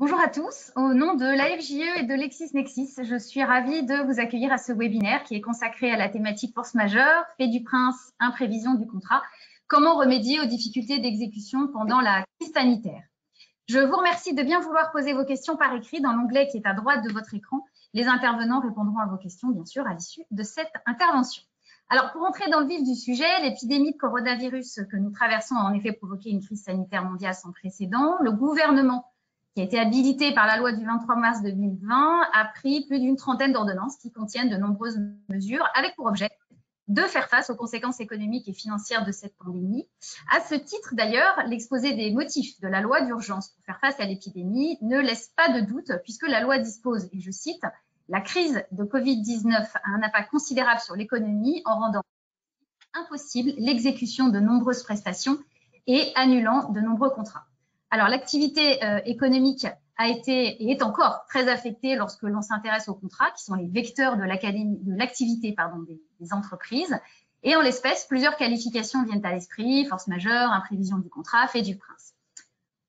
Bonjour à tous, au nom de l'AFJE et de LexisNexis, je suis ravie de vous accueillir à ce webinaire qui est consacré à la thématique force majeure, fait du prince, imprévision du contrat, comment remédier aux difficultés d'exécution pendant la crise sanitaire. Je vous remercie de bien vouloir poser vos questions par écrit dans l'onglet qui est à droite de votre écran. Les intervenants répondront à vos questions, bien sûr, à l'issue de cette intervention. Alors, pour entrer dans le vif du sujet, l'épidémie de coronavirus que nous traversons a en effet provoqué une crise sanitaire mondiale sans précédent. Le gouvernement, qui a été habilité par la loi du 23 mars 2020, a pris plus d'une trentaine d'ordonnances qui contiennent de nombreuses mesures avec pour objet de faire face aux conséquences économiques et financières de cette pandémie. À ce titre, d'ailleurs, l'exposé des motifs de la loi d'urgence pour faire face à l'épidémie ne laisse pas de doute, puisque la loi dispose, et je cite, « La crise de Covid-19 a un impact considérable sur l'économie en rendant impossible l'exécution de nombreuses prestations et annulant de nombreux contrats. » Alors, l'activité économique a été et est encore très affectée lorsque l'on s'intéresse aux contrats, qui sont les vecteurs de l'activité des entreprises. Et en l'espèce, plusieurs qualifications viennent à l'esprit, force majeure, imprévision du contrat, fait du prince.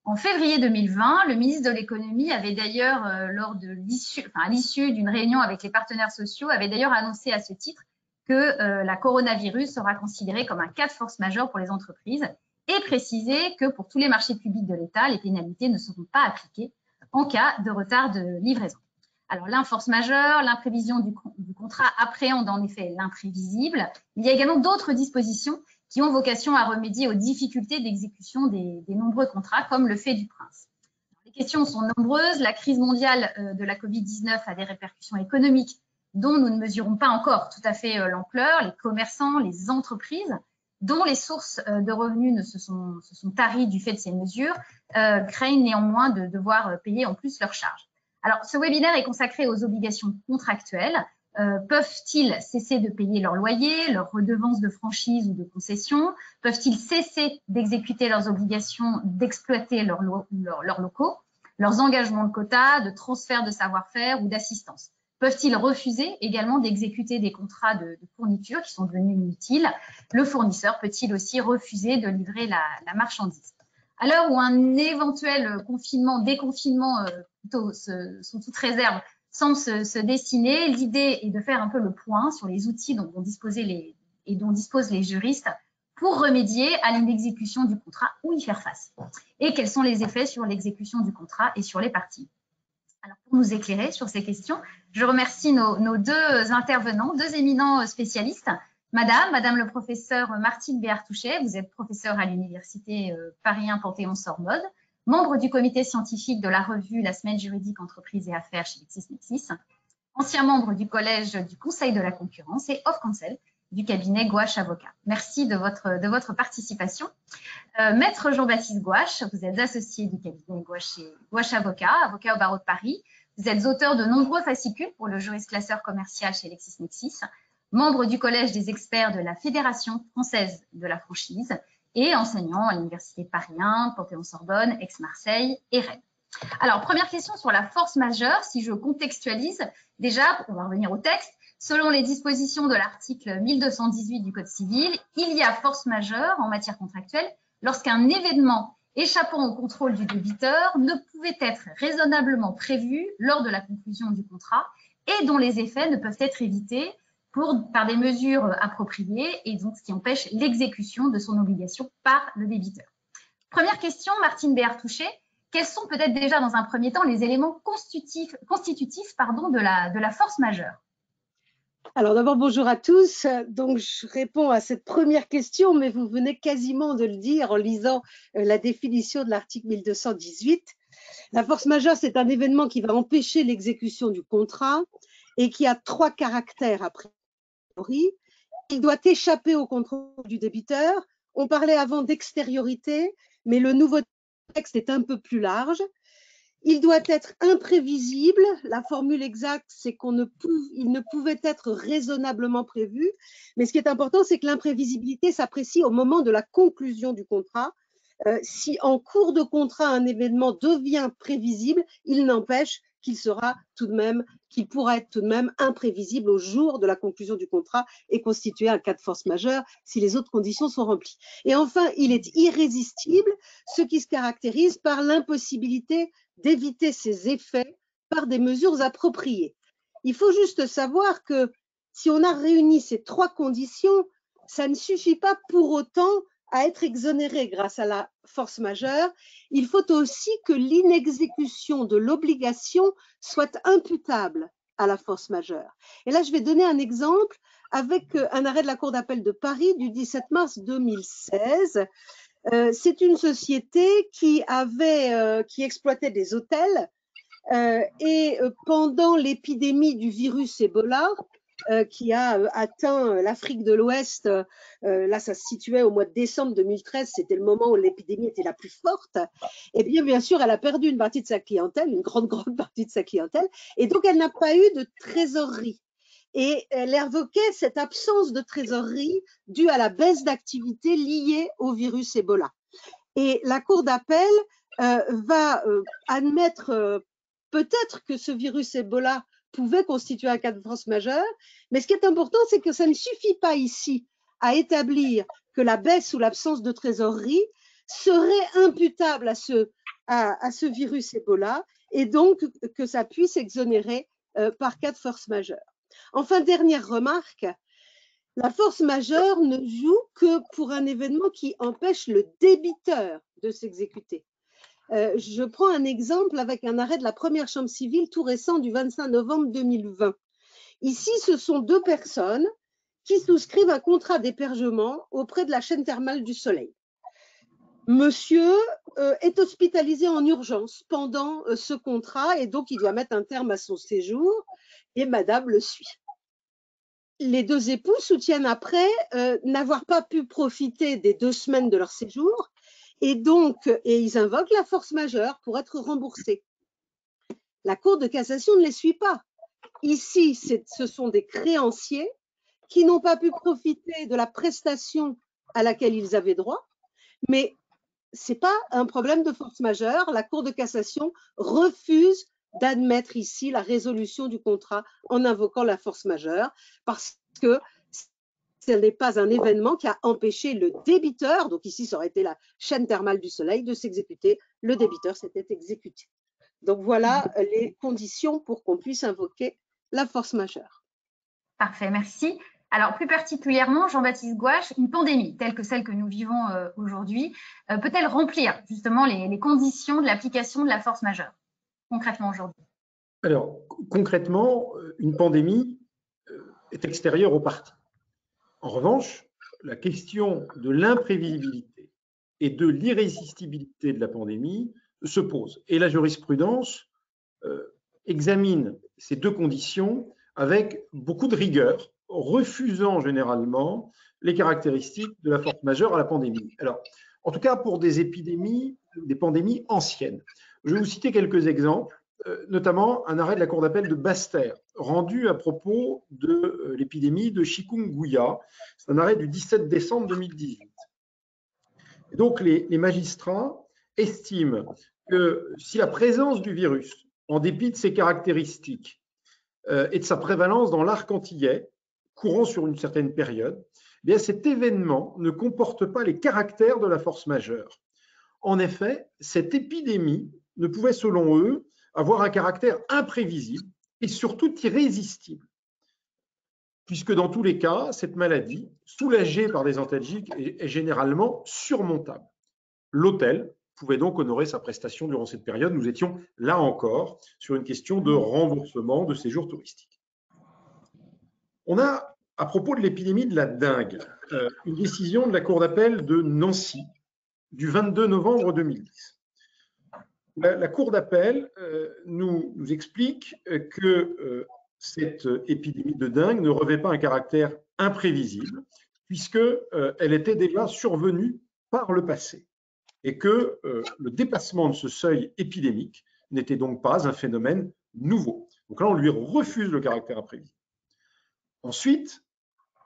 En février 2020, le ministre de l'économie avait d'ailleurs, à l'issue d'une réunion avec les partenaires sociaux, avait d'ailleurs annoncé à ce titre que la coronavirus sera considérée comme un cas de force majeure pour les entreprises et précisé que pour tous les marchés publics de l'État, les pénalités ne seront pas appliquées en cas de retard de livraison. Alors, l'inforce majeure, l'imprévision du contrat appréhende en effet l'imprévisible. Il y a également d'autres dispositions qui ont vocation à remédier aux difficultés d'exécution des nombreux contrats, comme le fait du prince. Les questions sont nombreuses. La crise mondiale de la Covid-19 a des répercussions économiques dont nous ne mesurons pas encore tout à fait l'ampleur. Les commerçants, les entreprises, dont les sources de revenus se sont taries du fait de ces mesures, craignent néanmoins de devoir payer en plus leurs charges. Alors, ce webinaire est consacré aux obligations contractuelles. Peuvent-ils cesser de payer leur loyer, leurs redevances de franchise ou de concession? Peuvent-ils cesser d'exécuter leurs obligations d'exploiter leurs locaux, leurs engagements de quotas, de transfert de savoir-faire ou d'assistance? Peuvent-ils refuser également d'exécuter des contrats de fourniture qui sont devenus inutiles? Le fournisseur peut-il aussi refuser de livrer la marchandise? À l'heure où un éventuel déconfinement, plutôt sous toute réserve, semble se dessiner, l'idée est de faire un peu le point sur les outils dont disposent les juristes pour remédier à l'inexécution du contrat ou y faire face. Et quels sont les effets sur l'exécution du contrat et sur les parties? Alors, pour nous éclairer sur ces questions, je remercie nos deux intervenants, deux éminents spécialistes. Madame le professeur Martine Béartouchet, vous êtes professeure à l'université Paris 1 Panthéon-Sorbonne, membre du comité scientifique de la revue La Semaine juridique entreprises et affaires chez LexisNexis, ancien membre du collège du Conseil de la concurrence et off counsel du cabinet Gouache Avocat. Merci de votre participation. Maître Jean-Baptiste Gouache, vous êtes associé du cabinet Gouache Avocat, avocat au barreau de Paris. Vous êtes auteur de nombreux fascicules pour le juriste classeur commercial chez LexisNexis, membre du collège des experts de la Fédération française de la franchise et enseignant à l'université Paris 1, Panthéon-Sorbonne, Aix-Marseille et Rennes. Alors, première question sur la force majeure. Si je contextualise, déjà, on va revenir au texte. Selon les dispositions de l'article 1218 du Code civil, il y a force majeure en matière contractuelle lorsqu'un événement échappant au contrôle du débiteur ne pouvait être raisonnablement prévu lors de la conclusion du contrat et dont les effets ne peuvent être évités par des mesures appropriées et donc ce qui empêche l'exécution de son obligation par le débiteur. Première question, Martine Béartouchet. Quels sont peut-être déjà dans un premier temps les éléments constitutifs de la force majeure? Alors d'abord, bonjour à tous. Donc, je réponds à cette première question, mais vous venez quasiment de le dire en lisant la définition de l'article 1218. La force majeure, c'est un événement qui va empêcher l'exécution du contrat et qui a trois caractères a priori. Il doit échapper au contrôle du débiteur. On parlait avant d'extériorité, mais le nouveau texte est un peu plus large. Il doit être imprévisible. La formule exacte, c'est qu'il ne pouvait être raisonnablement prévu. Mais ce qui est important, c'est que l'imprévisibilité s'apprécie au moment de la conclusion du contrat. Si en cours de contrat, un événement devient prévisible, il n'empêche qu'il pourra être tout de même imprévisible au jour de la conclusion du contrat et constituer un cas de force majeure si les autres conditions sont remplies. Et enfin, il est irrésistible, ce qui se caractérise par l'impossibilité d'éviter ces effets par des mesures appropriées. Il faut juste savoir que si on a réuni ces 3 conditions, ça ne suffit pas pour autant à être exonéré grâce à la force majeure. Il faut aussi que l'inexécution de l'obligation soit imputable à la force majeure. Et là, je vais donner un exemple avec un arrêt de la Cour d'appel de Paris du 17 mars 2016. C'est une société qui exploitait des hôtels et pendant l'épidémie du virus Ebola, qui a atteint l'Afrique de l'Ouest, là ça se situait au mois de décembre 2013, c'était le moment où l'épidémie était la plus forte, et bien sûr elle a perdu une partie de sa clientèle, une grande partie de sa clientèle, et donc elle n'a pas eu de trésorerie. Et elle évoquait cette absence de trésorerie due à la baisse d'activité liée au virus Ebola. Et la Cour d'appel va admettre peut-être que ce virus Ebola pouvait constituer un cas de force majeure, mais ce qui est important, c'est que ça ne suffit pas ici à établir que la baisse ou l'absence de trésorerie serait imputable à ce virus Ebola et donc que ça puisse exonérer par cas de force majeure. Enfin, dernière remarque, la force majeure ne joue que pour un événement qui empêche le débiteur de s'exécuter. Je prends un exemple avec un arrêt de la première chambre civile tout récent du 25 novembre 2020. Ici, ce sont 2 personnes qui souscrivent un contrat d'hébergement auprès de la chaîne thermale du Soleil. Monsieur est hospitalisé en urgence pendant ce contrat et donc il doit mettre un terme à son séjour et madame le suit. Les 2 époux soutiennent après n'avoir pas pu profiter des 2 semaines de leur séjour et ils invoquent la force majeure pour être remboursés. La Cour de cassation ne les suit pas. Ici, ce sont des créanciers qui n'ont pas pu profiter de la prestation à laquelle ils avaient droit, mais ce n'est pas un problème de force majeure. La Cour de cassation refuse d'admettre ici la résolution du contrat en invoquant la force majeure parce que ce n'est pas un événement qui a empêché le débiteur, donc ici ça aurait été la chaîne thermale du Soleil, de s'exécuter. Le débiteur s'était exécuté. Donc voilà les conditions pour qu'on puisse invoquer la force majeure. Parfait, merci. Alors, plus particulièrement, Jean-Baptiste Gouache, une pandémie telle que celle que nous vivons aujourd'hui, peut-elle remplir justement les conditions de l'application de la force majeure, concrètement aujourd'hui? Alors, concrètement, une pandémie est extérieure aux parties. En revanche, la question de l'imprévisibilité et de l'irrésistibilité de la pandémie se pose. Et la jurisprudence examine ces 2 conditions avec beaucoup de rigueur, refusant généralement les caractéristiques de la force majeure à la pandémie. Alors, en tout cas pour des épidémies, des pandémies anciennes. Je vais vous citer quelques exemples, notamment un arrêt de la Cour d'appel de Basse-Terre, rendu à propos de l'épidémie de chikungunya. C'est un arrêt du 17 décembre 2018. Et donc, les magistrats estiment que si la présence du virus, en dépit de ses caractéristiques et de sa prévalence dans l'arc antillais, courant sur une certaine période, eh bien cet événement ne comporte pas les caractères de la force majeure. En effet, cette épidémie ne pouvait, selon eux, avoir un caractère imprévisible et surtout irrésistible, puisque dans tous les cas, cette maladie, soulagée par des antalgiques, est généralement surmontable. L'hôtel pouvait donc honorer sa prestation durant cette période. Nous étions là encore sur une question de remboursement de séjours touristiques. On a, à propos de l'épidémie de la dengue, une décision de la Cour d'appel de Nancy du 22 novembre 2010. La Cour d'appel nous explique que cette épidémie de dengue ne revêt pas un caractère imprévisible, puisqu'elle était déjà survenue par le passé, et que le dépassement de ce seuil épidémique n'était donc pas un phénomène nouveau. Donc là, on lui refuse le caractère imprévisible. Ensuite,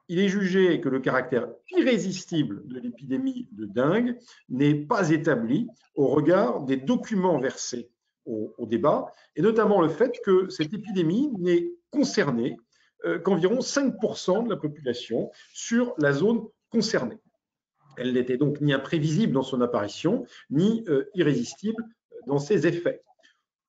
il est jugé que le caractère irrésistible de l'épidémie de dengue n'est pas établi au regard des documents versés au débat, et notamment le fait que cette épidémie n'est concernée qu'environ 5% de la population sur la zone concernée. Elle n'était donc ni imprévisible dans son apparition, ni irrésistible dans ses effets.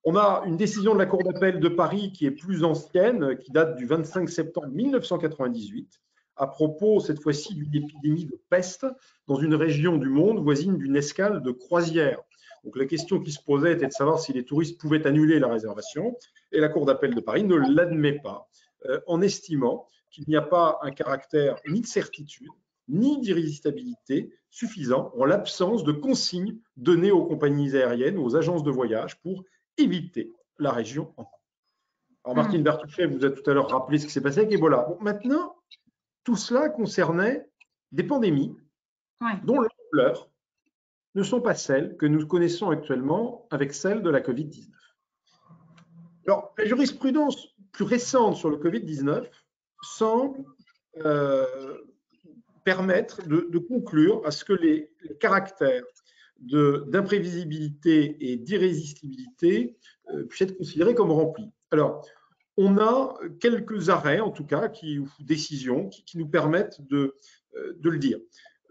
On a une décision de la Cour d'appel de Paris qui est plus ancienne, qui date du 25 septembre 1998, à propos, cette fois-ci, d'une épidémie de peste dans une région du monde voisine d'une escale de croisière. Donc la question qui se posait était de savoir si les touristes pouvaient annuler la réservation, et la Cour d'appel de Paris ne l'admet pas, en estimant qu'il n'y a pas un caractère ni de certitude, ni d'irrésistibilité suffisant en l'absence de consignes données aux compagnies aériennes, aux agences de voyage pour éviter la région en cours. Alors Martine Bertouchet vous a tout à l'heure rappelé ce qui s'est passé avec Ebola. Bon, maintenant, tout cela concernait des pandémies dont l'ampleur ne sont pas celles que nous connaissons actuellement avec celle de la Covid-19. Alors, la jurisprudence plus récente sur le Covid-19 semble permettre de conclure à ce que les caractères d'imprévisibilité et d'irrésistibilité puissent être considérés comme remplis. Alors, on a quelques arrêts, en tout cas, ou décisions qui nous permettent de le dire.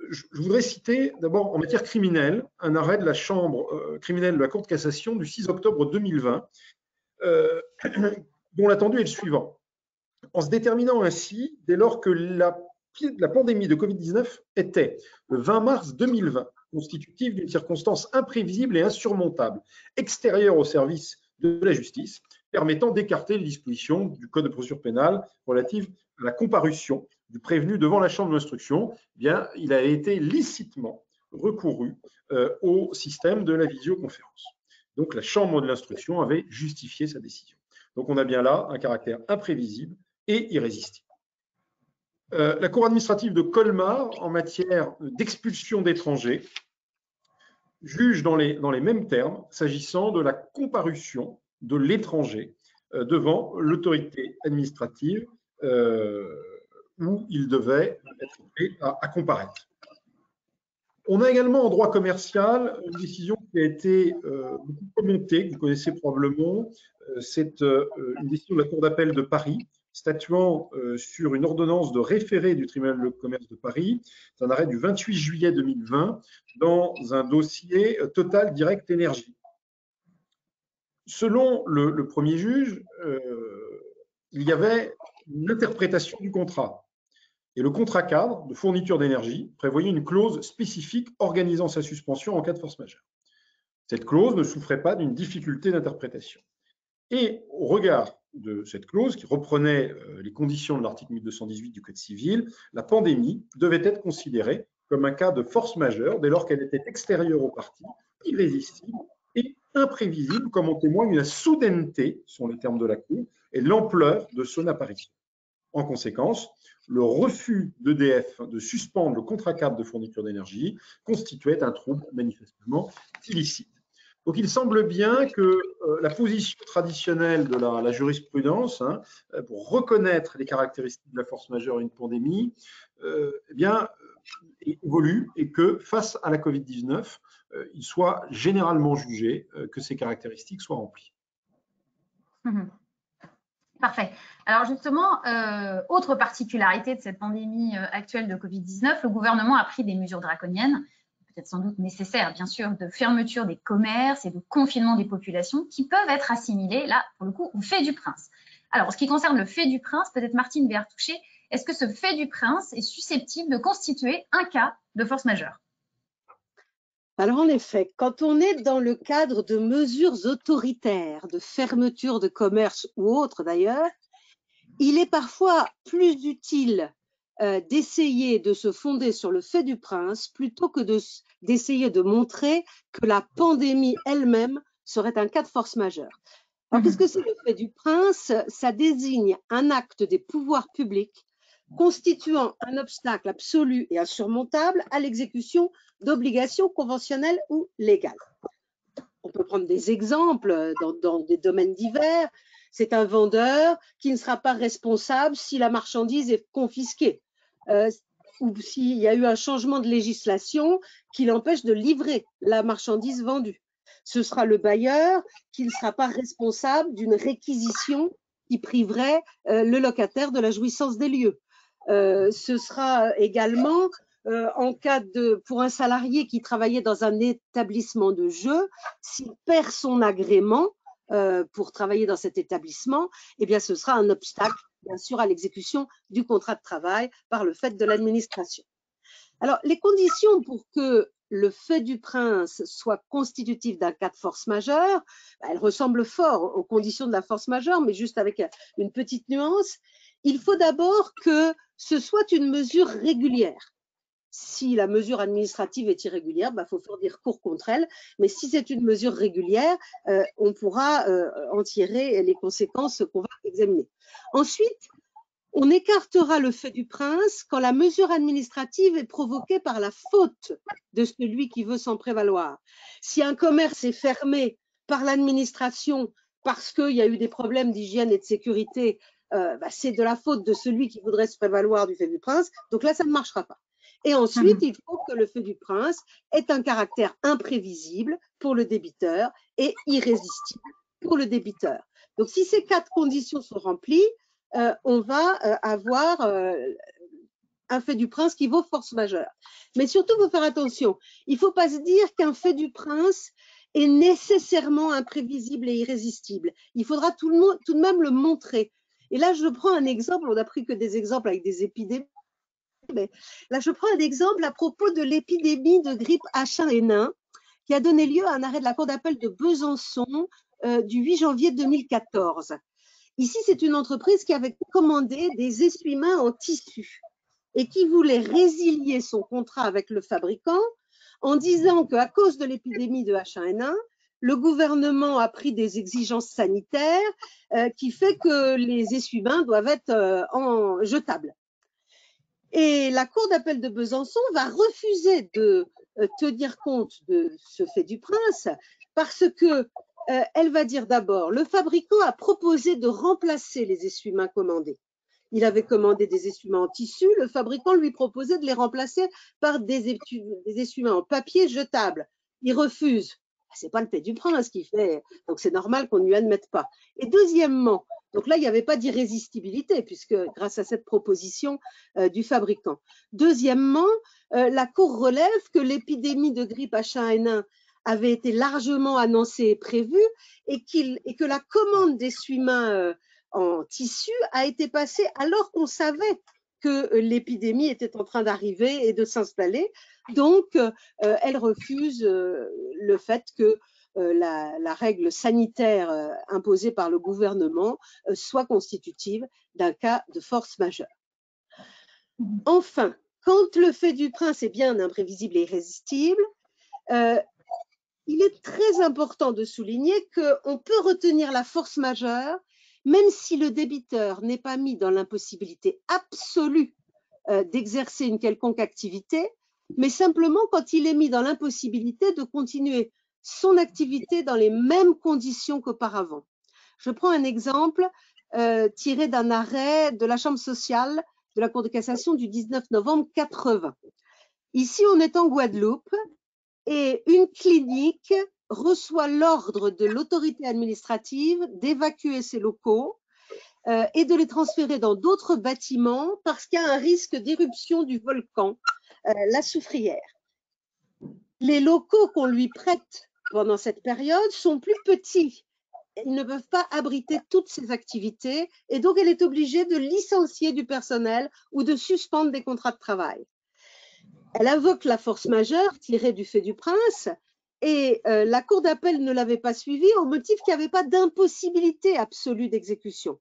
Je voudrais citer d'abord en matière criminelle un arrêt de la Chambre criminelle de la Cour de cassation du 6 octobre 2020, dont l'attendu est le suivant. En se déterminant ainsi, dès lors que la pandémie de Covid-19 était, le 20 mars 2020, constitutive d'une circonstance imprévisible et insurmontable, extérieure au service de la justice, permettant d'écarter les dispositions du Code de procédure pénale relatives à la comparution du prévenu devant la chambre d'instruction, eh bien, il a été licitement recouru au système de la visioconférence. Donc, la chambre de l'instruction avait justifié sa décision. Donc, on a bien là un caractère imprévisible et irrésistible. La Cour administrative de Colmar, en matière d'expulsion d'étrangers, juge dans les mêmes termes s'agissant de la comparution de l'étranger devant l'autorité administrative où il devait être appelé à comparaître. On a également en droit commercial une décision qui a été beaucoup commentée, que vous connaissez probablement. C'est une décision de la Cour d'appel de Paris, statuant sur une ordonnance de référé du tribunal de commerce de Paris. C'est un arrêt du 28 juillet 2020 dans un dossier Total Direct Énergie. Selon le premier juge, il y avait une interprétation du contrat. Et le contrat cadre de fourniture d'énergie prévoyait une clause spécifique organisant sa suspension en cas de force majeure. Cette clause ne souffrait pas d'une difficulté d'interprétation. Et au regard de cette clause, qui reprenait les conditions de l'article 1218 du Code civil, la pandémie devait être considérée comme un cas de force majeure dès lors qu'elle était extérieure aux parties, irrésistible et imprévisible, comme en témoigne la soudaineté, sont les termes de la Cour, et l'ampleur de son apparition. En conséquence, le refus d'EDF de suspendre le contrat cadre de fourniture d'énergie constituait un trouble manifestement illicite. Donc, il semble bien que la position traditionnelle de la jurisprudence, pour reconnaître les caractéristiques de la force majeure à une pandémie, eh bien, évolue et que face à la Covid-19, il soit généralement jugé que ces caractéristiques soient remplies. Parfait. Alors justement, autre particularité de cette pandémie actuelle de Covid-19, le gouvernement a pris des mesures draconiennes, peut-être sans doute nécessaires, bien sûr, de fermeture des commerces et de confinement des populations qui peuvent être assimilées, là, pour le coup, au fait du prince. Alors, en ce qui concerne le fait du prince, peut-être Martine Bertouchet, est-ce que ce fait du prince est susceptible de constituer un cas de force majeure? Alors, en effet, quand on est dans le cadre de mesures autoritaires, de fermeture de commerce ou autres d'ailleurs, il est parfois plus utile d'essayer de se fonder sur le fait du prince plutôt que d'essayer de montrer que la pandémie elle-même serait un cas de force majeure. Alors, qu'est-ce que c'est le fait du prince? Ça désigne un acte des pouvoirs publics constituant un obstacle absolu et insurmontable à l'exécution d'obligations conventionnelles ou légales. On peut prendre des exemples dans des domaines divers. C'est un vendeur qui ne sera pas responsable si la marchandise est confisquée ou s'il y a eu un changement de législation qui l'empêche de livrer la marchandise vendue. Ce sera le bailleur qui ne sera pas responsable d'une réquisition qui priverait le locataire de la jouissance des lieux. Ce sera également en cas pour un salarié qui travaillait dans un établissement de jeu, s'il perd son agrément, pour travailler dans cet établissement, eh bien, ce sera un obstacle, bien sûr, à l'exécution du contrat de travail par le fait de l'administration. Alors, les conditions pour que le fait du prince soit constitutif d'un cas de force majeure, elles ressemblent fort aux conditions de la force majeure, mais juste avec une petite nuance. Il faut d'abord que ce soit une mesure régulière. Si la mesure administrative est irrégulière, il faut faire des recours contre elle. Mais si c'est une mesure régulière, on pourra en tirer les conséquences qu'on va examiner. Ensuite, on écartera le fait du prince quand la mesure administrative est provoquée par la faute de celui qui veut s'en prévaloir. Si un commerce est fermé par l'administration parce qu'il y a eu des problèmes d'hygiène et de sécurité, c'est de la faute de celui qui voudrait se prévaloir du fait du prince. Donc là, ça ne marchera pas. Et ensuite, il faut que le fait du prince ait un caractère imprévisible pour le débiteur et irrésistible pour le débiteur. Donc, si ces 4 conditions sont remplies, on va avoir un fait du prince qui vaut force majeure. Mais surtout, il faut faire attention. Il ne faut pas se dire qu'un fait du prince est nécessairement imprévisible et irrésistible. Il faudra tout de même le montrer. Et là, je prends un exemple. On n'a pris que des exemples avec des épidémies. Mais là, je prends un exemple à propos de l'épidémie de grippe H1N1 qui a donné lieu à un arrêt de la Cour d'appel de Besançon du 8 janvier 2014. Ici, c'est une entreprise qui avait commandé des essuie-mains en tissu et qui voulait résilier son contrat avec le fabricant en disant qu'à cause de l'épidémie de H1N1, le gouvernement a pris des exigences sanitaires qui fait que les essuie-mains doivent être jetables. Et la Cour d'appel de Besançon va refuser de tenir compte de ce fait du prince parce que elle va dire d'abord, le fabricant a proposé de remplacer les essuie-mains commandés. Il avait commandé des essuie-mains en tissu, le fabricant lui proposait de les remplacer par des essuie-mains en papier jetables. Il refuse. Ce n'est pas le fait du prince qui fait, donc c'est normal qu'on ne lui admette pas. Et deuxièmement, donc là, il n'y avait pas d'irrésistibilité, puisque grâce à cette proposition du fabricant. Deuxièmement, la Cour relève que l'épidémie de grippe H1N1 avait été largement annoncée et prévue et que la commande d'essuie-mains en tissu a été passée alors qu'on savait que l'épidémie était en train d'arriver et de s'installer. Donc, elle refuse le fait que la règle sanitaire imposée par le gouvernement soit constitutive d'un cas de force majeure. Enfin, quand le fait du prince est bien imprévisible et irrésistible, il est très important de souligner qu'on peut retenir la force majeure même si le débiteur n'est pas mis dans l'impossibilité absolue d'exercer une quelconque activité, mais simplement quand il est mis dans l'impossibilité de continuer son activité dans les mêmes conditions qu'auparavant. Je prends un exemple tiré d'un arrêt de la Chambre sociale de la Cour de cassation du 19 novembre 80. Ici, on est en Guadeloupe et une clinique reçoit l'ordre de l'autorité administrative d'évacuer ses locaux et de les transférer dans d'autres bâtiments parce qu'il y a un risque d'éruption du volcan, la Soufrière. Les locaux qu'on lui prête pendant cette période sont plus petits. Ils ne peuvent pas abriter toutes ces activités et donc elle est obligée de licencier du personnel ou de suspendre des contrats de travail. Elle invoque la force majeure tirée du fait du prince et la Cour d'appel ne l'avait pas suivie au motif qu'il n'y avait pas d'impossibilité absolue d'exécution.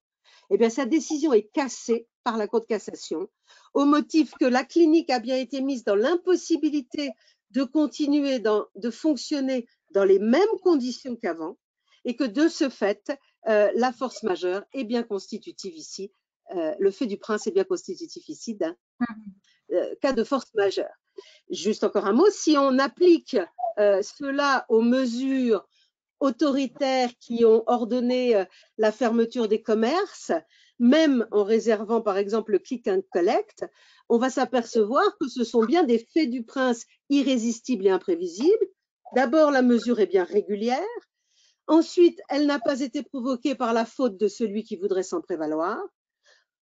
Eh bien, sa décision est cassée par la Cour de cassation au motif que la clinique a bien été mise dans l'impossibilité de continuer de fonctionner dans les mêmes conditions qu'avant et que de ce fait, la force majeure est bien constitutive ici, le fait du prince est bien constitutif ici d'un cas de force majeure. Juste encore un mot, si on applique cela aux mesures autoritaires qui ont ordonné la fermeture des commerces, même en réservant par exemple le click and collect, on va s'apercevoir que ce sont bien des faits du prince irrésistibles et imprévisibles. D'abord, la mesure est bien régulière. Ensuite, elle n'a pas été provoquée par la faute de celui qui voudrait s'en prévaloir.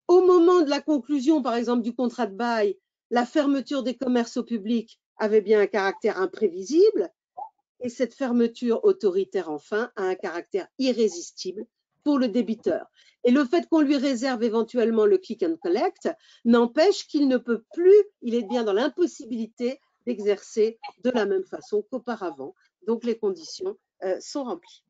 Au moment de la conclusion, par exemple, du contrat de bail, la fermeture des commerces au public avait bien un caractère imprévisible. Et cette fermeture autoritaire, enfin, a un caractère irrésistible pour le débiteur. Et le fait qu'on lui réserve éventuellement le click and collect n'empêche qu'il ne peut plus, il est bien dans l'impossibilité d'exercer de la même façon qu'auparavant. Donc, les conditions sont remplies.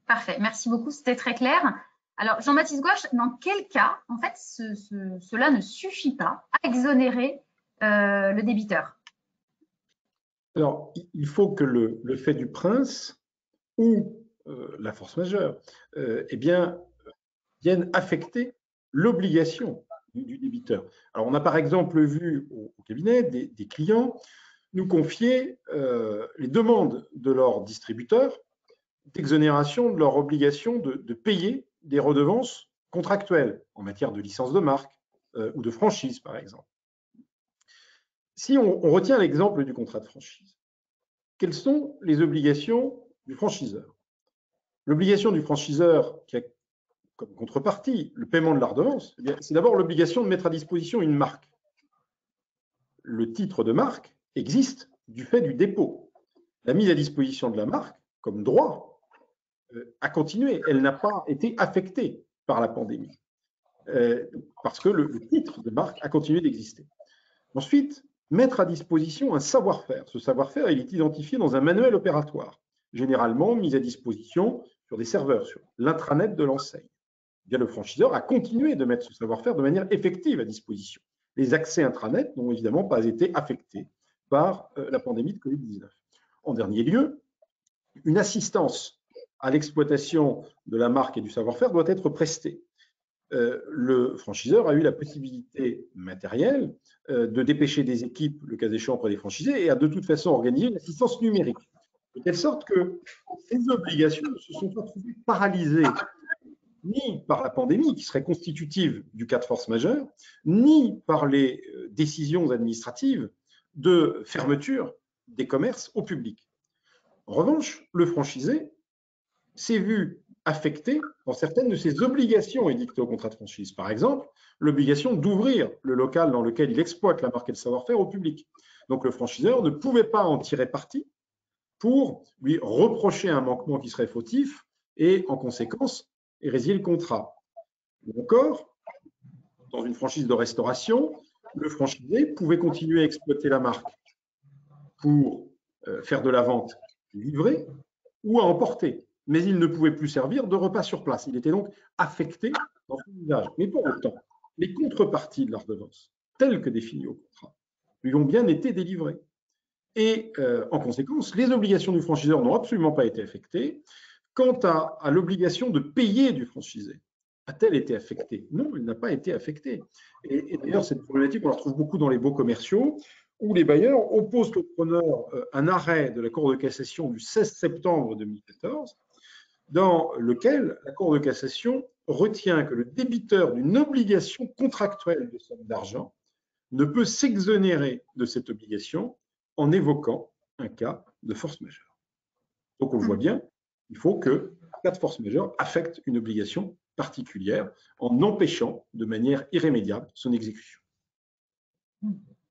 Parfait, merci beaucoup, c'était très clair. Alors, Jean-Baptiste Gouache, dans quel cas, en fait, cela ne suffit pas à exonérer le débiteur? Alors, il faut que le fait du prince ou la force majeure eh bien, viennent affecter l'obligation du débiteur. Alors, on a par exemple vu au cabinet des clients nous confier les demandes de leurs distributeurs d'exonération de leur obligation de payer des redevances contractuelles en matière de licence de marque ou de franchise, par exemple. Si on retient l'exemple du contrat de franchise, quelles sont les obligations du franchiseur? L'obligation du franchiseur qui a comme contrepartie le paiement de la redevance, c'est d'abord l'obligation de mettre à disposition une marque. Le titre de marque existe du fait du dépôt. La mise à disposition de la marque, comme droit, a continué. Elle n'a pas été affectée par la pandémie, parce que le titre de marque a continué d'exister. Ensuite, mettre à disposition un savoir-faire. Ce savoir-faire, il est identifié dans un manuel opératoire, généralement mis à disposition sur des serveurs, sur l'intranet de l'enseigne. Le franchiseur a continué de mettre ce savoir-faire de manière effective à disposition. Les accès intranet n'ont évidemment pas été affectés par la pandémie de Covid-19. En dernier lieu, une assistance à l'exploitation de la marque et du savoir-faire doit être prestée. Le franchiseur a eu la possibilité matérielle de dépêcher des équipes, le cas échéant auprès des franchisés, et a de toute façon organisé une assistance numérique. De telle sorte que ces obligations ne se sont pas trouvées paralysées ni par la pandémie, qui serait constitutive du cas de force majeure, ni par les décisions administratives de fermeture des commerces au public. En revanche, le franchisé s'est vu affecté dans certaines de ses obligations édictées au contrat de franchise. Par exemple, l'obligation d'ouvrir le local dans lequel il exploite la marque et le savoir-faire au public. Donc le franchiseur ne pouvait pas en tirer parti pour lui reprocher un manquement qui serait fautif et, en conséquence, résilier le contrat. Ou encore, dans une franchise de restauration, le franchisé pouvait continuer à exploiter la marque pour faire de la vente livrée ou à emporter, mais il ne pouvait plus servir de repas sur place. Il était donc affecté dans son usage. Mais pour autant, les contreparties de la redevance, telles que définies au contrat, lui ont bien été délivrées. Et en conséquence, les obligations du franchiseur n'ont absolument pas été affectées. Quant à l'obligation de payer du franchisé, a-t-elle été affectée? Non, elle n'a pas été affectée. Et d'ailleurs, cette problématique, on la retrouve beaucoup dans les baux commerciaux, où les bailleurs opposent au preneur un arrêt de la Cour de cassation du 16 septembre 2014, dans lequel la Cour de cassation retient que le débiteur d'une obligation contractuelle de somme d'argent ne peut s'exonérer de cette obligation en évoquant un cas de force majeure. Donc, on voit bien, il faut que le cas de force majeure affecte une obligation particulière en empêchant de manière irrémédiable son exécution.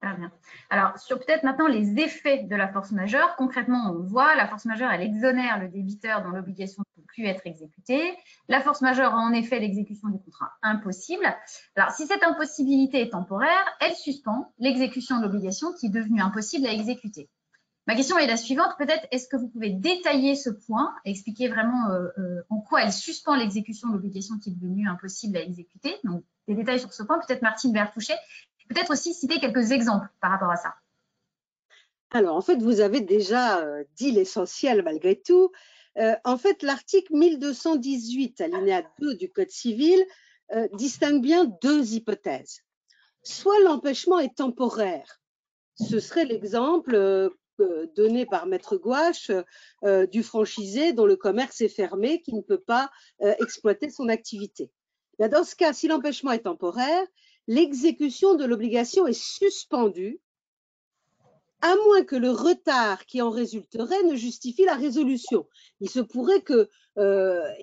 Très bien. Alors, sur peut-être maintenant les effets de la force majeure, concrètement, on voit la force majeure, elle exonère le débiteur dont l'obligation ne peut plus être exécutée. La force majeure a en effet l'exécution du contrat impossible. Alors, si cette impossibilité est temporaire, elle suspend l'exécution de l'obligation qui est devenue impossible à exécuter. Ma question est la suivante, peut-être, est-ce que vous pouvez détailler ce point, expliquer vraiment en quoi elle suspend l'exécution de l'obligation qui est devenue impossible à exécuter? Donc, des détails sur ce point, peut-être Martine Bertouchet. Peut-être aussi citer quelques exemples par rapport à ça. Alors, en fait, vous avez déjà dit l'essentiel malgré tout. En fait, l'article 1218, alinéa 2 du Code civil, distingue bien deux hypothèses. Soit l'empêchement est temporaire. Ce serait l'exemple donné par Maître Gouache du franchisé dont le commerce est fermé, qui ne peut pas exploiter son activité. Dans ce cas, si l'empêchement est temporaire, l'exécution de l'obligation est suspendue, à moins que le retard qui en résulterait ne justifie la résolution. Il se pourrait que,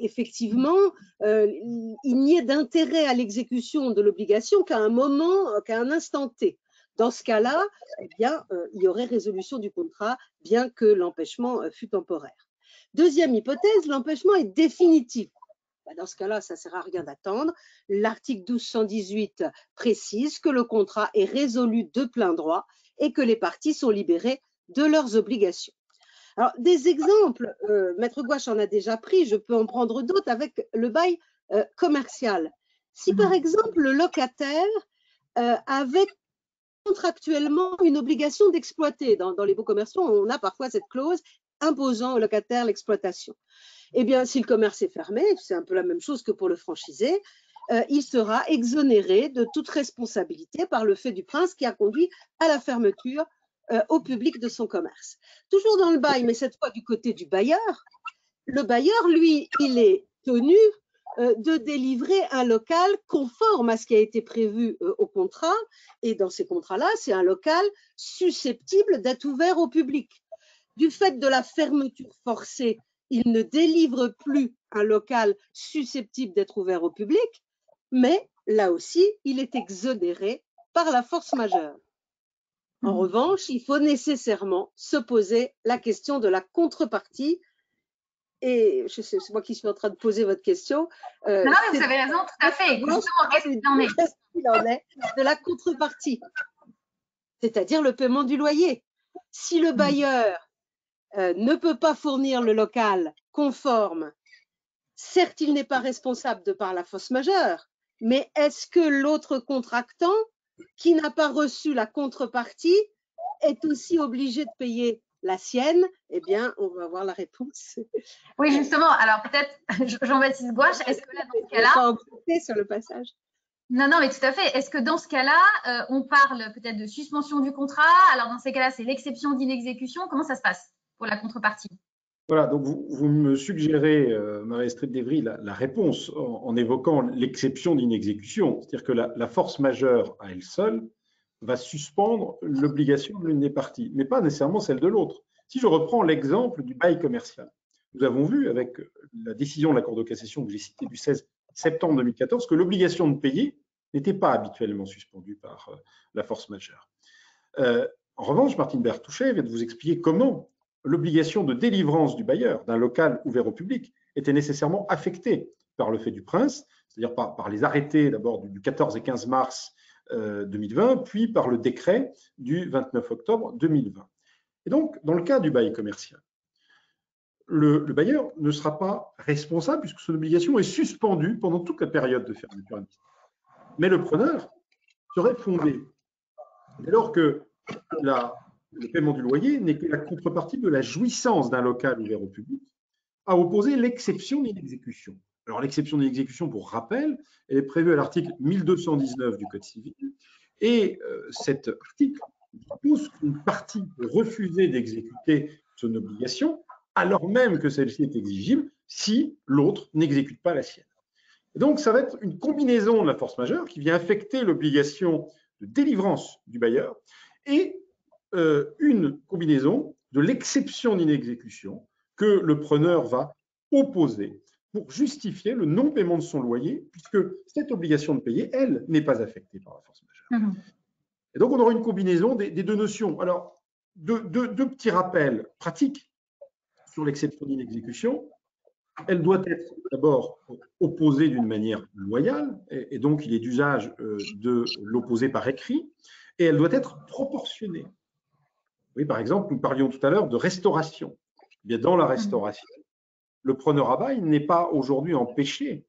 effectivement, il n'y ait d'intérêt à l'exécution de l'obligation qu'à un moment, qu'à un instant T. Dans ce cas-là, eh bien, il y aurait résolution du contrat, bien que l'empêchement fût temporaire. Deuxième hypothèse, l'empêchement est définitif. Dans ce cas-là, ça ne sert à rien d'attendre. L'article 1218 précise que le contrat est résolu de plein droit et que les parties sont libérées de leurs obligations. Alors, des exemples, Maître Gouache en a déjà pris, je peux en prendre d'autres avec le bail commercial. Si par exemple le locataire avait contractuellement une obligation d'exploiter, dans les baux commerciaux, on a parfois cette clause imposant au locataire l'exploitation. Eh bien, si le commerce est fermé, c'est un peu la même chose que pour le franchisé, il sera exonéré de toute responsabilité par le fait du prince qui a conduit à la fermeture au public de son commerce. Toujours dans le bail, mais cette fois du côté du bailleur, le bailleur, lui, il est tenu de délivrer un local conforme à ce qui a été prévu au contrat. Et dans ces contrats-là, c'est un local susceptible d'être ouvert au public. Du fait de la fermeture forcée, il ne délivre plus un local susceptible d'être ouvert au public, mais là aussi, il est exonéré par la force majeure. En revanche, il faut nécessairement se poser la question de la contrepartie. Et c'est moi qui suis en train de poser votre question. Non, mais vous avez raison, tout à fait. Qu'est-ce qu'il en est de la contrepartie, c'est-à-dire le paiement du loyer. Si le bailleur ne peut pas fournir le local conforme, certes, il n'est pas responsable de par la force majeure, mais est-ce que l'autre contractant qui n'a pas reçu la contrepartie est aussi obligé de payer la sienne? Eh bien, on va voir la réponse. Oui, justement. Alors peut-être, Jean-Baptiste Gouache, est-ce que là, dans ce cas-là… pas emprunté sur le passage. Non, mais tout à fait. Est-ce que dans ce cas-là, on parle peut-être de suspension du contrat? Alors dans ces cas-là, c'est l'exception d'inexécution. Comment ça se passe pour la contrepartie? Voilà, donc vous me suggérez, Marie-Astrid Devry, la réponse en évoquant l'exception d'inexécution. C'est-à-dire que la force majeure à elle seule va suspendre l'obligation de l'une des parties, mais pas nécessairement celle de l'autre. Si je reprends l'exemple du bail commercial, nous avons vu avec la décision de la Cour de cassation que j'ai citée du 16 septembre 2014 que l'obligation de payer n'était pas habituellement suspendue par la force majeure. En revanche, Martine Bertouchet vient de vous expliquer comment l'obligation de délivrance du bailleur d'un local ouvert au public était nécessairement affectée par le fait du prince, c'est-à-dire par les arrêtés d'abord du 14 et 15 mars 2020, puis par le décret du 29 octobre 2020. Et donc, dans le cas du bail commercial, le bailleur ne sera pas responsable puisque son obligation est suspendue pendant toute la période de fermeture administrative. Mais le preneur serait fondé dès lors que le paiement du loyer n'est que la contrepartie de la jouissance d'un local ouvert au public, à opposer l'exception d'inexécution. Alors l'exception d'inexécution, pour rappel, elle est prévue à l'article 1219 du Code civil, et cet article dispose qu'une partie peut refuser d'exécuter son obligation, alors même que celle-ci est exigible, si l'autre n'exécute pas la sienne. Et donc ça va être une combinaison de la force majeure qui vient affecter l'obligation de délivrance du bailleur et une combinaison de l'exception d'inexécution que le preneur va opposer pour justifier le non-paiement de son loyer, puisque cette obligation de payer, elle, n'est pas affectée par la force majeure. Et donc, on aura une combinaison des deux notions. Alors, deux petits rappels pratiques sur l'exception d'inexécution. Elle doit être d'abord opposée d'une manière loyale, et donc il est d'usage de l'opposer par écrit, et elle doit être proportionnée. Oui, par exemple, nous parlions tout à l'heure de restauration. Eh bien, dans la restauration, le preneur à bail n'est pas aujourd'hui empêché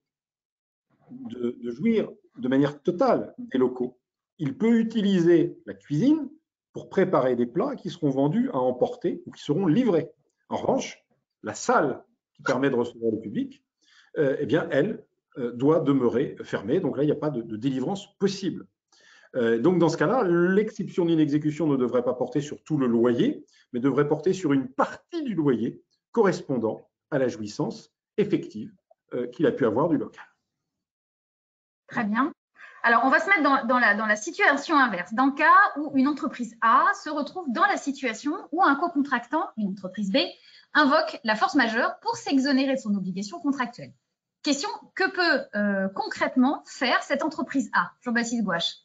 de jouir de manière totale des locaux. Il peut utiliser la cuisine pour préparer des plats qui seront vendus à emporter ou qui seront livrés. En revanche, la salle qui permet de recevoir le public, eh bien, elle doit demeurer fermée. Donc là, il n'y a pas de délivrance possible. Donc, dans ce cas-là, l'exception d'inexécution ne devrait pas porter sur tout le loyer, mais devrait porter sur une partie du loyer correspondant à la jouissance effective qu'il a pu avoir du local. Très bien. Alors, on va se mettre dans la situation inverse. Dans le cas où une entreprise A se retrouve dans la situation où un co-contractant, une entreprise B, invoque la force majeure pour s'exonérer de son obligation contractuelle. Question, que peut concrètement faire cette entreprise A? Jean-Baptiste Gouache.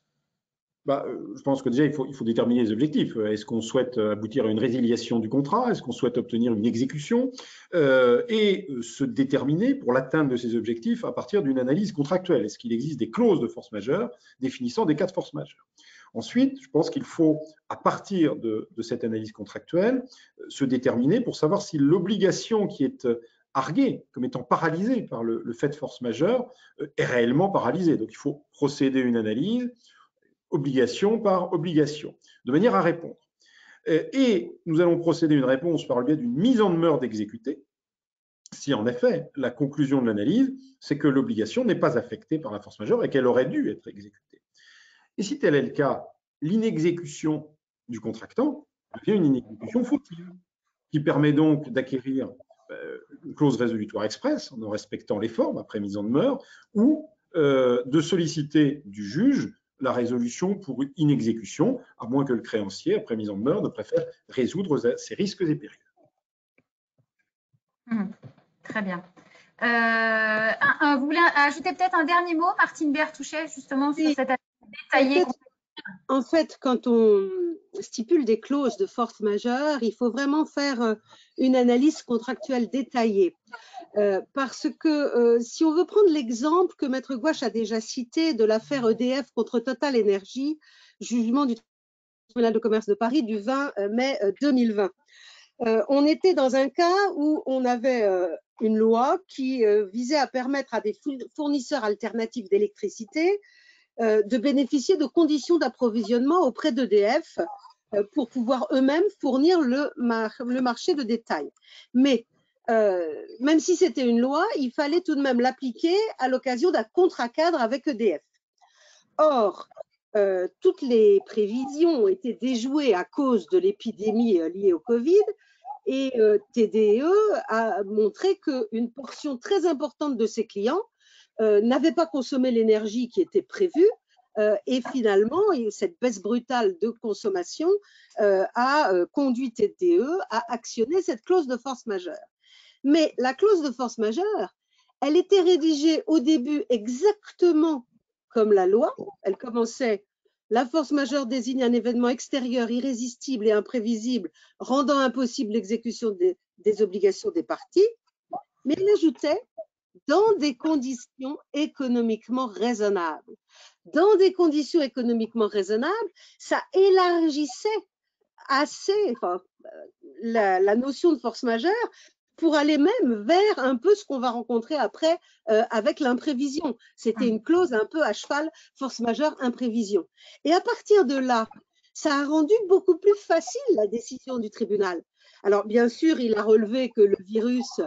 Je pense que déjà, il faut déterminer les objectifs. Est-ce qu'on souhaite aboutir à une résiliation du contrat? Est-ce qu'on souhaite obtenir une exécution? Et se déterminer pour l'atteinte de ces objectifs à partir d'une analyse contractuelle. Est-ce qu'il existe des clauses de force majeure définissant des cas de force majeure? Ensuite, je pense qu'il faut, à partir de cette analyse contractuelle, se déterminer pour savoir si l'obligation qui est arguée comme étant paralysée par le fait de force majeure est réellement paralysée. Donc, il faut procéder à une analyse obligation par obligation, de manière à répondre. Et nous allons procéder à une réponse par le biais d'une mise en demeure d'exécuter, si en effet la conclusion de l'analyse, c'est que l'obligation n'est pas affectée par la force majeure et qu'elle aurait dû être exécutée. Et si tel est le cas, l'inexécution du contractant devient une inexécution fautive, qui permet donc d'acquérir une clause résolutoire express en respectant les formes après mise en demeure, ou de solliciter du juge la résolution pour inexécution, à moins que le créancier, après mise en demeure, ne préfère résoudre ses risques et périls. Très bien. Vous voulez ajouter peut-être un dernier mot, Martine Bertouchet, justement, sur cette analyse détaillée? En fait, quand on stipule des clauses de force majeure, il faut vraiment faire une analyse contractuelle détaillée. Parce que si on veut prendre l'exemple que Maître Gouache a déjà cité de l'affaire EDF contre Total Énergie, jugement du tribunal de commerce de Paris du 20 mai 2020. On était dans un cas où on avait une loi qui visait à permettre à des fournisseurs alternatifs d'électricité de bénéficier de conditions d'approvisionnement auprès d'EDF pour pouvoir eux-mêmes fournir le marché de détail. Mais même si c'était une loi, il fallait tout de même l'appliquer à l'occasion d'un contrat cadre avec EDF. Or, toutes les prévisions ont été déjouées à cause de l'épidémie liée au Covid et TDE a montré qu'une portion très importante de ses clients n'avaient pas consommé l'énergie qui était prévue et finalement, cette baisse brutale de consommation a conduit TDE à actionner cette clause de force majeure. Mais la clause de force majeure, elle était rédigée au début exactement comme la loi. Elle commençait « La force majeure désigne un événement extérieur irrésistible et imprévisible rendant impossible l'exécution des obligations des parties », mais elle ajoutait « dans des conditions économiquement raisonnables ». Dans des conditions économiquement raisonnables, ça élargissait assez la notion de force majeure pour aller même vers un peu ce qu'on va rencontrer après avec l'imprévision. C'était une clause un peu à cheval, force majeure, imprévision. Et à partir de là, ça a rendu beaucoup plus facile la décision du tribunal. Alors, bien sûr, il a relevé que le virus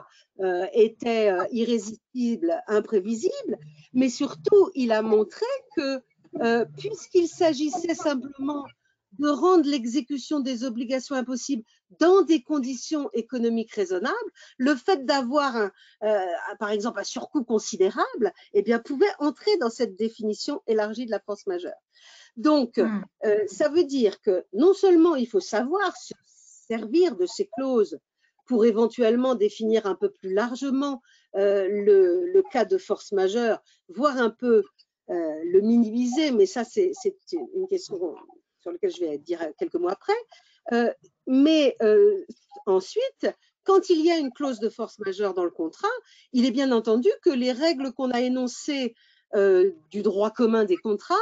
était irrésistible, imprévisible, mais surtout, il a montré que puisqu'il s'agissait simplement de rendre l'exécution des obligations impossibles dans des conditions économiques raisonnables, le fait d'avoir, par exemple, un surcoût considérable, eh bien, pouvait entrer dans cette définition élargie de la force majeure. Donc, ça veut dire que non seulement il faut savoir se servir de ces clauses pour éventuellement définir un peu plus largement le cas de force majeure, voire un peu le minimiser, mais ça, c'est une question sur laquelle je vais dire quelques mots après. Mais ensuite, quand il y a une clause de force majeure dans le contrat, il est bien entendu que les règles qu'on a énoncées du droit commun des contrats,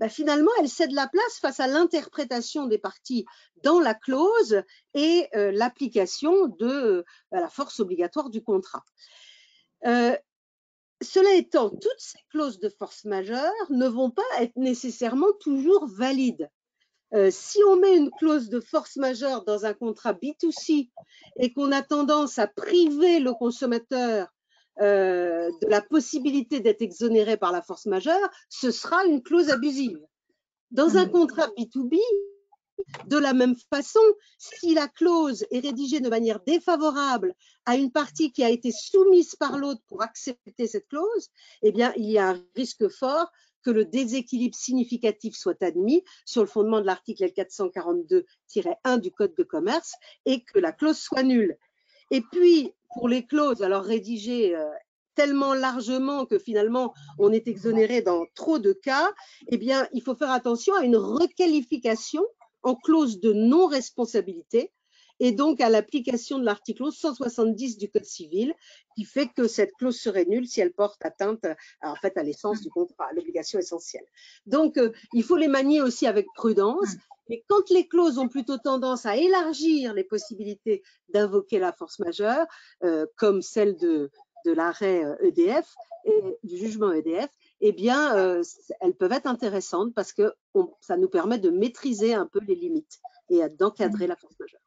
finalement, elles cèdent la place face à l'interprétation des parties dans la clause et l'application de la force obligatoire du contrat. Cela étant, toutes ces clauses de force majeure ne vont pas être nécessairement toujours valides. Si on met une clause de force majeure dans un contrat B2C et qu'on a tendance à priver le consommateur de la possibilité d'être exonéré par la force majeure, ce sera une clause abusive. Dans un contrat B2B, de la même façon, si la clause est rédigée de manière défavorable à une partie qui a été soumise par l'autre pour accepter cette clause, eh bien, il y a un risque fort que le déséquilibre significatif soit admis sur le fondement de l'article L442-1 du Code de commerce et que la clause soit nulle. Et puis, pour les clauses alors rédigées tellement largement que finalement on est exonéré dans trop de cas, eh bien, il faut faire attention à une requalification en clause de non-responsabilité et donc à l'application de l'article 170 du Code civil qui fait que cette clause serait nulle si elle porte atteinte en fait à l'essence du contrat, à l'obligation essentielle. Donc, il faut les manier aussi avec prudence. Mais quand les clauses ont plutôt tendance à élargir les possibilités d'invoquer la force majeure, comme celle de l'arrêt EDF et du jugement EDF, eh bien, elles peuvent être intéressantes parce que ça nous permet de maîtriser un peu les limites et d'encadrer la force majeure.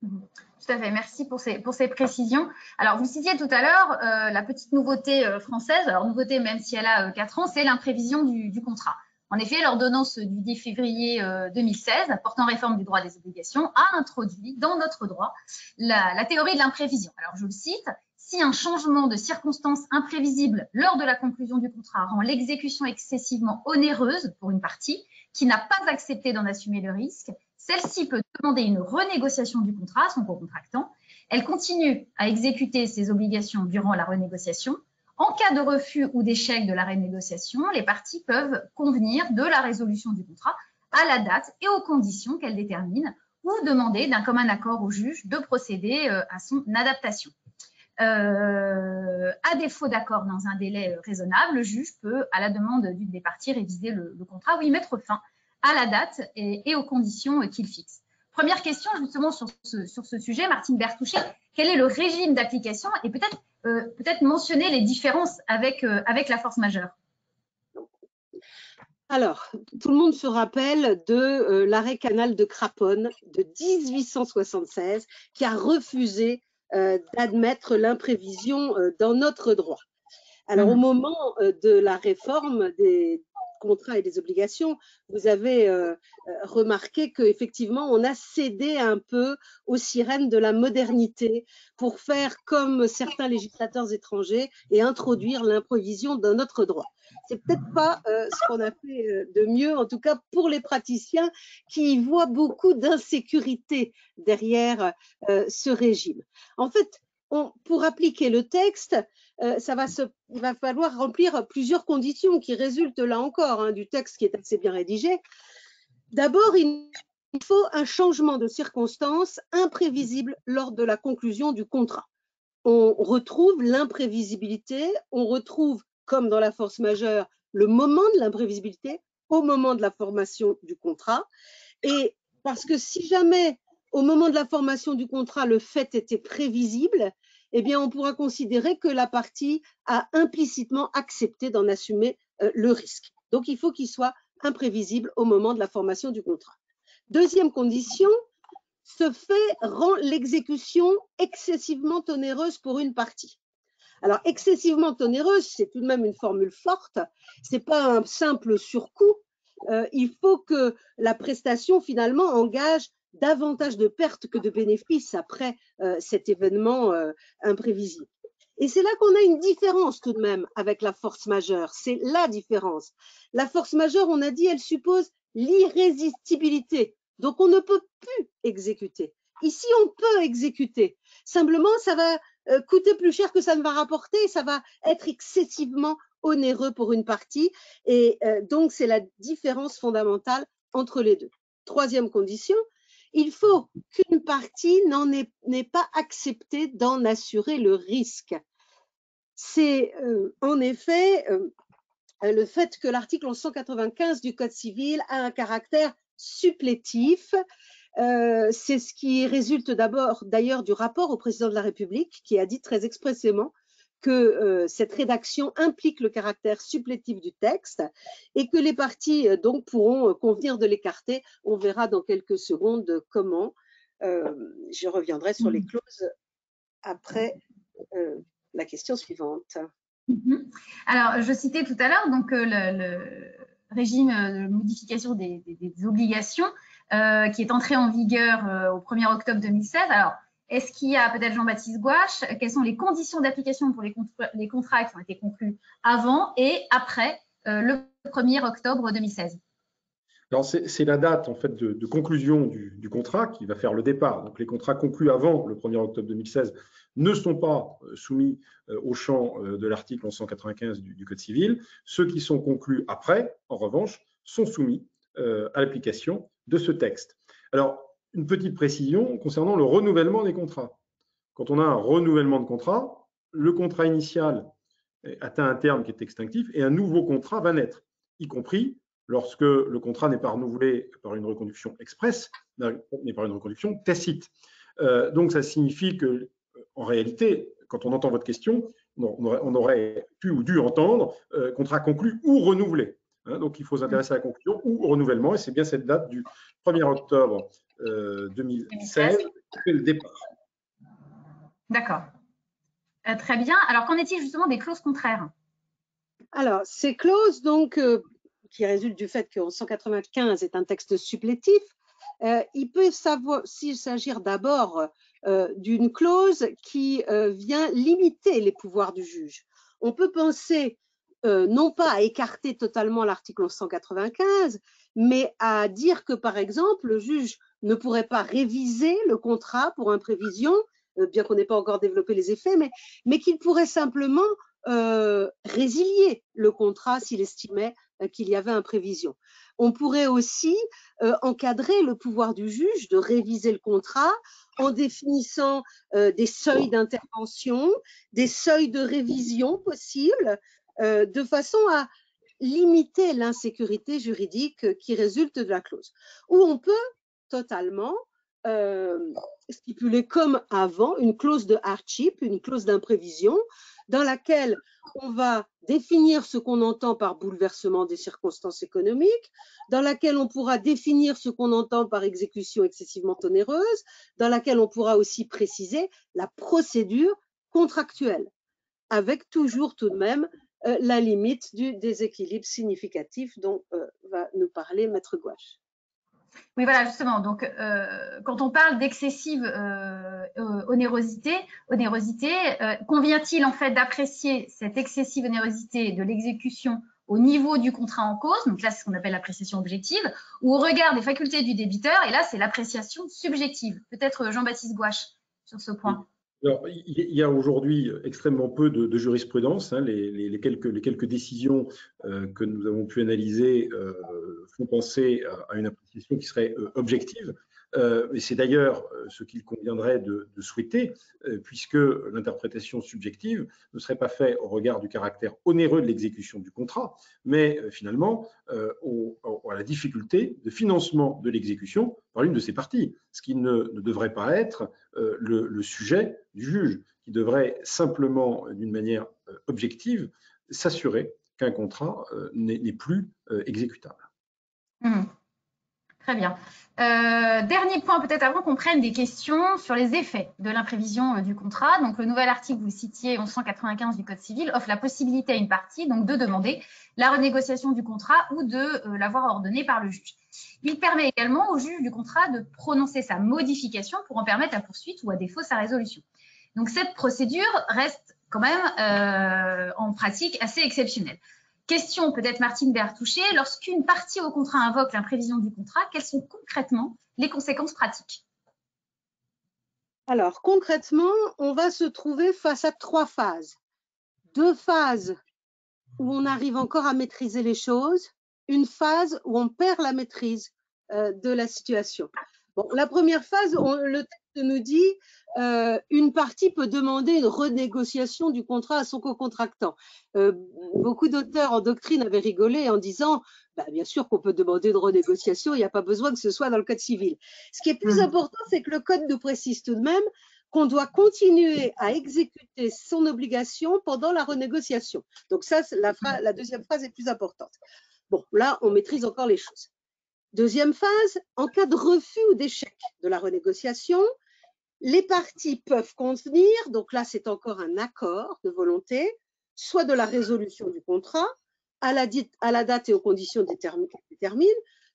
Tout à fait, merci pour ces précisions. Alors, vous citiez tout à l'heure la petite nouveauté française, alors nouveauté même si elle a 4 ans, c'est l'imprévision du contrat. En effet, l'ordonnance du 10 février 2016 portant réforme du droit des obligations a introduit dans notre droit la théorie de l'imprévision. Alors, je le cite, si un changement de circonstances imprévisible lors de la conclusion du contrat rend l'exécution excessivement onéreuse pour une partie qui n'a pas accepté d'en assumer le risque, celle-ci peut demander une renégociation du contrat à son co-contractant. Elle continue à exécuter ses obligations durant la renégociation. En cas de refus ou d'échec de la renégociation, les parties peuvent convenir de la résolution du contrat à la date et aux conditions qu'elle détermine ou demander d'un commun accord au juge de procéder à son adaptation. À défaut d'accord dans un délai raisonable, le juge peut, à la demande d'une des parties, réviser le contrat ou y mettre fin à la date et aux conditions qu'il fixe. Première question justement sur ce sujet, Martine Bertouchet, quel est le régime d'application et peut-être mentionner les différences avec la force majeure? Alors, tout le monde se rappelle de l'arrêt Canal de Craponne de 1876 qui a refusé d'admettre l'imprévision dans notre droit. Alors, au moment de la réforme des contrats et des obligations, vous avez remarqué qu'effectivement, on a cédé un peu aux sirènes de la modernité pour faire comme certains législateurs étrangers et introduire l'imprévision dans notre droit. C'est peut-être pas ce qu'on a fait de mieux, en tout cas pour les praticiens qui voient beaucoup d'insécurité derrière ce régime. En fait, pour appliquer le texte, il va falloir remplir plusieurs conditions qui résultent là encore du texte qui est assez bien rédigé. D'abord, il faut un changement de circonstances imprévisible lors de la conclusion du contrat. On retrouve l'imprévisibilité, on retrouve, comme dans la force majeure, le moment de l'imprévisibilité au moment de la formation du contrat. Et parce que si jamais, au moment de la formation du contrat, le fait était prévisible, eh bien, on pourra considérer que la partie a implicitement accepté d'en assumer le risque. Donc, il faut qu'il soit imprévisible au moment de la formation du contrat. Deuxième condition, ce fait rend l'exécution excessivement onéreuse pour une partie. Alors, excessivement onéreuse, c'est tout de même une formule forte, ce n'est pas un simple surcoût. Il faut que la prestation, finalement, engage davantage de pertes que de bénéfices après cet événement imprévisible. Et c'est là qu'on a une différence tout de même avec la force majeure. C'est la différence. La force majeure, on a dit, elle suppose l'irrésistibilité. Donc, on ne peut plus exécuter. Ici, on peut exécuter. Simplement, ça va coûter plus cher que ça ne va rapporter. Ça va être excessivement onéreux pour une partie. Et donc, c'est la différence fondamentale entre les deux. Troisième condition, il faut qu'une partie n'ait pas accepté d'en assurer le risque. C'est en effet le fait que l'article 195 du Code civil a un caractère supplétif. C'est ce qui résulte d'ailleurs du rapport au président de la République qui a dit très expressément que cette rédaction implique le caractère supplétif du texte et que les parties donc pourront convenir de l'écarter. On verra dans quelques secondes comment. Je reviendrai sur les clauses après la question suivante. Alors, je citais tout à l'heure donc le régime de modification des obligations qui est entré en vigueur au 1er octobre 2016. Alors, est-ce qu'il y a peut-être Jean-Baptiste Gouache, quelles sont les conditions d'application pour les contrats qui ont été conclus avant et après le 1er octobre 2016? Alors, c'est la date en fait de conclusion du contrat qui va faire le départ. Donc, les contrats conclus avant le 1er octobre 2016 ne sont pas soumis au champ de l'article 1195 du Code civil. Ceux qui sont conclus après, en revanche, sont soumis à l'application de ce texte. Alors, une petite précision concernant le renouvellement des contrats. Quand on a un renouvellement de contrat, le contrat initial atteint un terme qui est extinctif et un nouveau contrat va naître, y compris lorsque le contrat n'est pas renouvelé par une reconduction express, mais par une reconduction tacite. Donc, ça signifie que, en réalité, quand on entend votre question, on aurait pu ou dû entendre contrat conclu ou renouvelé. Donc, il faut s'intéresser à la conclusion ou au renouvellement, et c'est bien cette date du 1er octobre 2016 qui fait le départ. D'accord. Très bien. Alors, qu'en est-il justement des clauses contraires? Alors, ces clauses, donc, qui résultent du fait que 1195 est un texte supplétif, il peut s'agir d'abord d'une clause qui vient limiter les pouvoirs du juge. On peut penser non pas à écarter totalement l'article 1195, mais à dire que, par exemple, le juge ne pourrait pas réviser le contrat pour imprévision, bien qu'on n'ait pas encore développé les effets, mais qu'il pourrait simplement résilier le contrat s'il estimait qu'il y avait imprévision. On pourrait aussi encadrer le pouvoir du juge de réviser le contrat en définissant des seuils d'intervention, des seuils de révision possibles, de façon à limiter l'insécurité juridique qui résulte de la clause. Ou on peut totalement stipuler comme avant une clause de hardship, une clause d'imprévision, dans laquelle on va définir ce qu'on entend par bouleversement des circonstances économiques, dans laquelle on pourra définir ce qu'on entend par exécution excessivement onéreuse, dans laquelle on pourra aussi préciser la procédure contractuelle, avec toujours tout de même la limite du déséquilibre significatif dont va nous parler Maître Gouache. Oui, voilà, justement. Donc, quand on parle d'excessive onérosité, convient-il en fait d'apprécier cette excessive onérosité de l'exécution au niveau du contrat en cause, donc là, c'est ce qu'on appelle l'appréciation objective, ou au regard des facultés du débiteur, et là, c'est l'appréciation subjective. Peut-être Jean-Baptiste Gouache sur ce point. Alors, il y a aujourd'hui extrêmement peu de jurisprudence. Les quelques décisions que nous avons pu analyser font penser à une appréciation qui serait objective. Et c'est d'ailleurs ce qu'il conviendrait de souhaiter, puisque l'interprétation subjective ne serait pas faite au regard du caractère onéreux de l'exécution du contrat, mais finalement à la difficulté de financement de l'exécution par l'une de ses parties, ce qui ne devrait pas être le sujet du juge, qui devrait simplement, d'une manière objective, s'assurer qu'un contrat n'est plus exécutable. Très bien. Dernier point, peut-être avant qu'on prenne des questions sur les effets de l'imprévision du contrat. Donc, le nouvel article, vous citiez 1195 du Code civil, offre la possibilité à une partie donc, de demander la renégociation du contrat ou de l'avoir ordonné par le juge. Il permet également au juge du contrat de prononcer sa modification pour en permettre la poursuite ou à défaut sa résolution. Donc, cette procédure reste quand même en pratique assez exceptionnelle. Question peut-être Martine Bertouchet, lorsqu'une partie au contrat invoque l'imprévision du contrat, quelles sont concrètement les conséquences pratiques? Alors concrètement, on va se trouver face à 3 phases. 2 phases où on arrive encore à maîtriser les choses, une phase où on perd la maîtrise de la situation. Bon, la première phase, le texte nous dit une partie peut demander une renégociation du contrat à son co-contractant. Beaucoup d'auteurs en doctrine avaient rigolé en disant bien sûr qu'on peut demander une renégociation, il n'y a pas besoin que ce soit dans le Code civil. Ce qui est plus important, c'est que le Code nous précise tout de même qu'on doit continuer à exécuter son obligation pendant la renégociation. Donc ça, la deuxième phrase est plus importante. Bon, là, on maîtrise encore les choses. Deuxième phase, en cas de refus ou d'échec de la renégociation, les parties peuvent convenir, donc là c'est encore un accord de volonté, soit de la résolution du contrat à la date et aux conditions déterminées,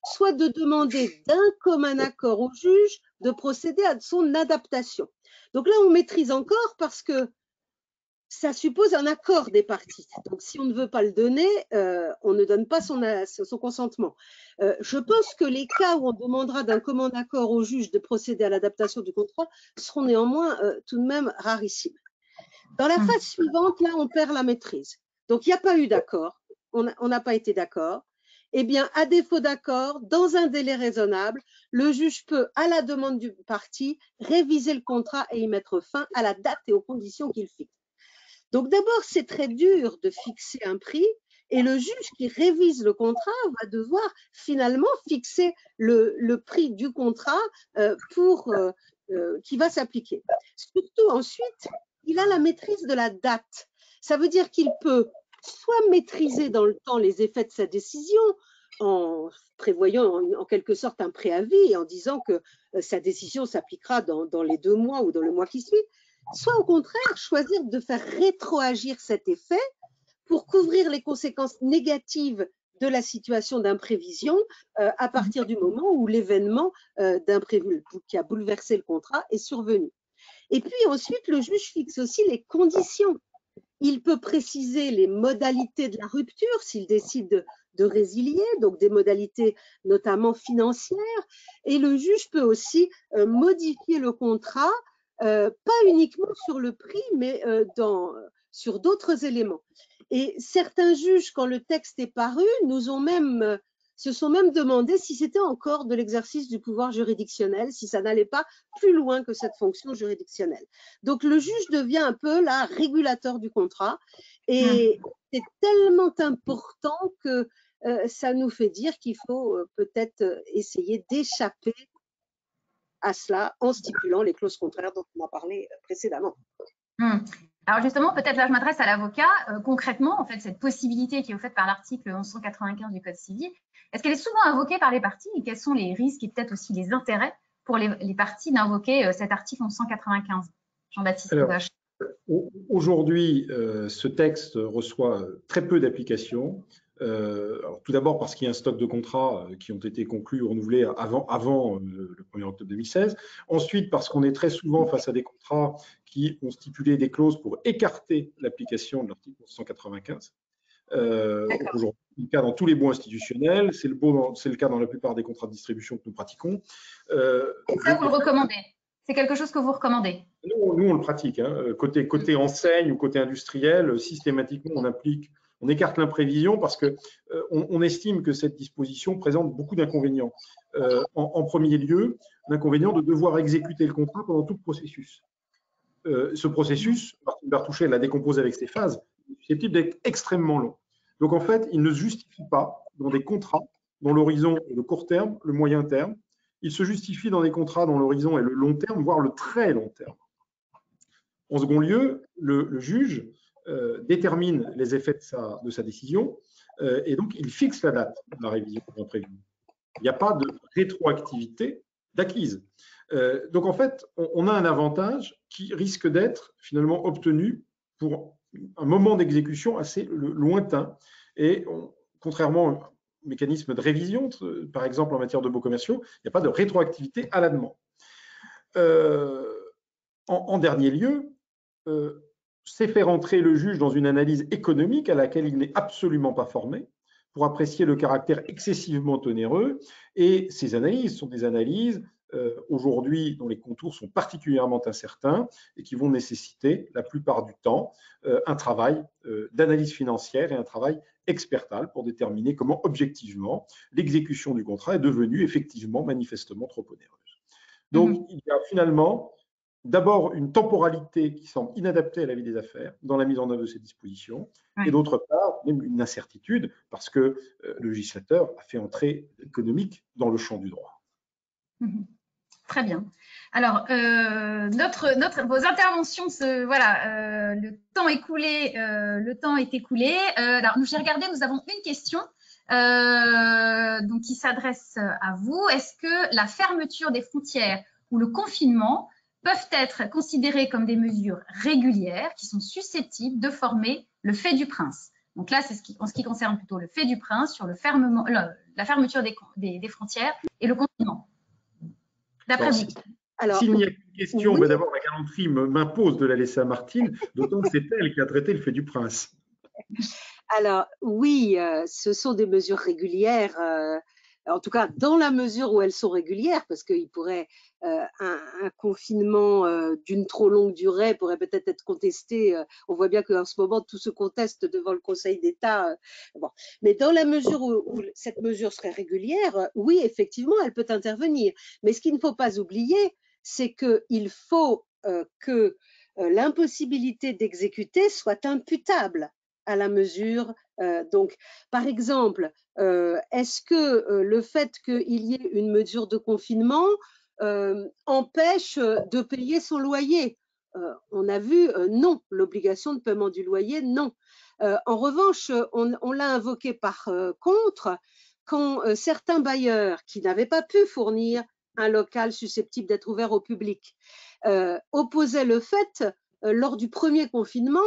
soit de demander d'un commun accord au juge de procéder à son adaptation. Donc là on maîtrise encore parce que ça suppose un accord des parties. Donc, si on ne veut pas le donner, on ne donne pas son consentement. Je pense que les cas où on demandera d'un commun accord au juge de procéder à l'adaptation du contrat seront néanmoins tout de même rarissimes. Dans la phase suivante, là, on perd la maîtrise. Donc, il n'y a pas eu d'accord. On n'a pas été d'accord. Eh bien, à défaut d'accord, dans un délai raisonnable, le juge peut, à la demande du parti, réviser le contrat et y mettre fin à la date et aux conditions qu'il fixe. Donc, d'abord, c'est très dur de fixer un prix et le juge qui révise le contrat va devoir finalement fixer le prix du contrat qui va s'appliquer. Surtout ensuite, il a la maîtrise de la date. Ça veut dire qu'il peut soit maîtriser dans le temps les effets de sa décision en prévoyant en quelque sorte un préavis et en disant que sa décision s'appliquera dans les 2 mois ou dans le mois qui suit, soit au contraire choisir de faire rétroagir cet effet pour couvrir les conséquences négatives de la situation d'imprévision à partir du moment où l'événement d'imprévu qui a bouleversé le contrat est survenu. Et puis ensuite, le juge fixe aussi les conditions. Il peut préciser les modalités de la rupture s'il décide de résilier, donc des modalités notamment financières. Et le juge peut aussi modifier le contrat, pas uniquement sur le prix, mais sur d'autres éléments. Et certains juges, quand le texte est paru, se sont même demandé si c'était encore de l'exercice du pouvoir juridictionnel, si ça n'allait pas plus loin que cette fonction juridictionnelle. Donc, le juge devient un peu la régulateur du contrat et c'est tellement important que ça nous fait dire qu'il faut peut-être essayer d'échapper à cela en stipulant les clauses contraires dont on a parlé précédemment. Alors justement, peut-être là je m'adresse à l'avocat. Concrètement, en fait, cette possibilité qui est offerte par l'article 1195 du Code civil, est-ce qu'elle est souvent invoquée par les parties et quels sont les risques et peut-être aussi les intérêts pour les parties d'invoquer cet article 1195? Jean-Baptiste Gauche. Aujourd'hui, ce texte reçoit très peu d'applications. Tout d'abord parce qu'il y a un stock de contrats qui ont été conclus ou renouvelés avant le 1er octobre 2016. Ensuite, parce qu'on est très souvent face à des contrats qui ont stipulé des clauses pour écarter l'application de l'article 1195. Aujourd'hui, c'est le cas dans tous les baux institutionnels, c'est le cas dans la plupart des contrats de distribution que nous pratiquons. Et ça, vous le recommandez? C'est quelque chose que vous recommandez? Nous, on le pratique. Côté enseigne ou côté industriel, systématiquement, on écarte l'imprévision parce qu'on estime que cette disposition présente beaucoup d'inconvénients. En premier lieu, l'inconvénient de devoir exécuter le contrat pendant tout le processus. Ce processus, Martine Bertouchet l'a décomposé avec ses phases, est susceptible d'être extrêmement long. Donc en fait, il ne se justifie pas dans des contrats dont l'horizon est le court terme, le moyen terme. Il se justifie dans des contrats dont l'horizon est le long terme, voire le très long terme. En second lieu, le juge détermine les effets de sa décision et donc il fixe la date de la révision imprévue. Il n'y a pas de rétroactivité d'acquise. Donc en fait, on a un avantage qui risque d'être finalement obtenu pour un moment d'exécution assez lointain et contrairement au mécanisme de révision, par exemple en matière de baux commerciaux, il n'y a pas de rétroactivité à la demande. En dernier lieu, c'est faire entrer le juge dans une analyse économique à laquelle il n'est absolument pas formé pour apprécier le caractère excessivement onéreux. Et ces analyses sont des analyses aujourd'hui dont les contours sont particulièrement incertains et qui vont nécessiter la plupart du temps un travail d'analyse financière et un travail expertal pour déterminer comment objectivement l'exécution du contrat est devenue effectivement manifestement trop onéreuse. Donc il y a finalement d'abord une temporalité qui semble inadaptée à la vie des affaires dans la mise en œuvre de ces dispositions, et d'autre part, même une incertitude parce que le législateur a fait entrer l'économique dans le champ du droit. Très bien. Alors, vos interventions, le temps écoulé, le temps est écoulé. Alors, j'ai regardé, nous avons une question donc, qui s'adresse à vous. Est-ce que la fermeture des frontières ou le confinement peuvent être considérés comme des mesures régulières qui sont susceptibles de former le fait du prince? Donc là, c'est en ce qui concerne plutôt le fait du prince sur la fermeture des frontières et le confinement. D'après vous. S'il n'y a qu'une question, d'abord, la galanterie m'impose de la laisser à Martine, d'autant que c'est elle qui a traité le fait du prince. Alors oui, ce sont des mesures régulières, en tout cas dans la mesure où elles sont régulières, parce qu'il pourrait un confinement d'une trop longue durée pourrait peut-être être contesté. On voit bien qu'en ce moment tout se conteste devant le Conseil d'État. Bon. Mais dans la mesure où cette mesure serait régulière, oui, effectivement, elle peut intervenir. Mais ce qu'il ne faut pas oublier, c'est qu'il faut que l'impossibilité d'exécuter soit imputable à la mesure. Donc, par exemple, est-ce que le fait qu'il y ait une mesure de confinement empêche de payer son loyer? On a vu non, l'obligation de paiement du loyer, non. En revanche, on l'a invoqué par contre quand certains bailleurs qui n'avaient pas pu fournir un local susceptible d'être ouvert au public opposaient le fait, lors du premier confinement,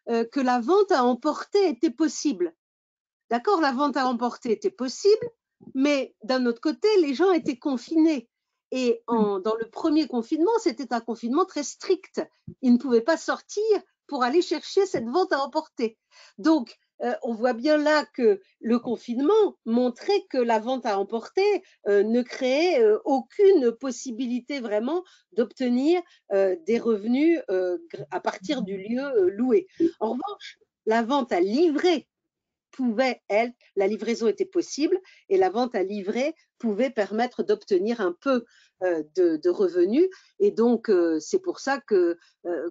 que la vente à emporter était possible. D'accord, la vente à emporter était possible, mais d'un autre côté, les gens étaient confinés. Et dans le premier confinement, c'était un confinement très strict. Ils ne pouvaient pas sortir pour aller chercher cette vente à emporter. Donc, on voit bien là que le confinement montrait que la vente à emporter ne créait aucune possibilité vraiment d'obtenir des revenus à partir du lieu loué. En revanche, la vente à livrer pouvait, la livraison était possible et la vente à livrer pouvait permettre d'obtenir un peu de revenus. Et donc, c'est pour ça que,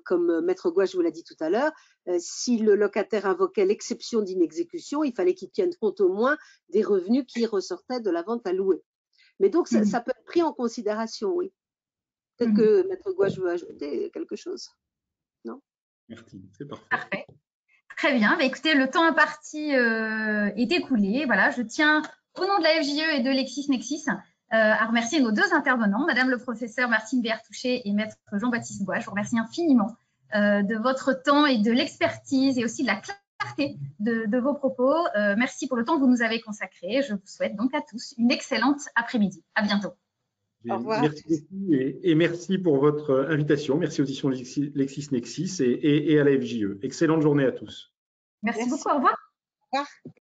comme Maître Gouache vous l'a dit tout à l'heure, si le locataire invoquait l'exception d'inexécution, il fallait qu'il tienne compte au moins des revenus qui ressortaient de la vente à louer. Mais donc, ça peut être pris en considération, oui. Peut-être que Maître Gouache veut ajouter quelque chose. Non? Merci, c'est parfait. Parfait. Très bien. Bah, écoutez, le temps imparti est écoulé. Voilà, je tiens, au nom de la FJE et de LexisNexis, à remercier nos deux intervenants, Madame le professeur Martine Béard-Touché et Maître Jean-Baptiste Gouache. Je vous remercie infiniment de votre temps et de l'expertise et aussi de la clarté de vos propos. Merci pour le temps que vous nous avez consacré. Je vous souhaite donc à tous une excellente après-midi. À bientôt. Au revoir. Merci beaucoup et merci pour votre invitation. Merci aux éditions LexisNexis et à la FJE. Excellente journée à tous. Merci beaucoup. Au revoir. Au revoir.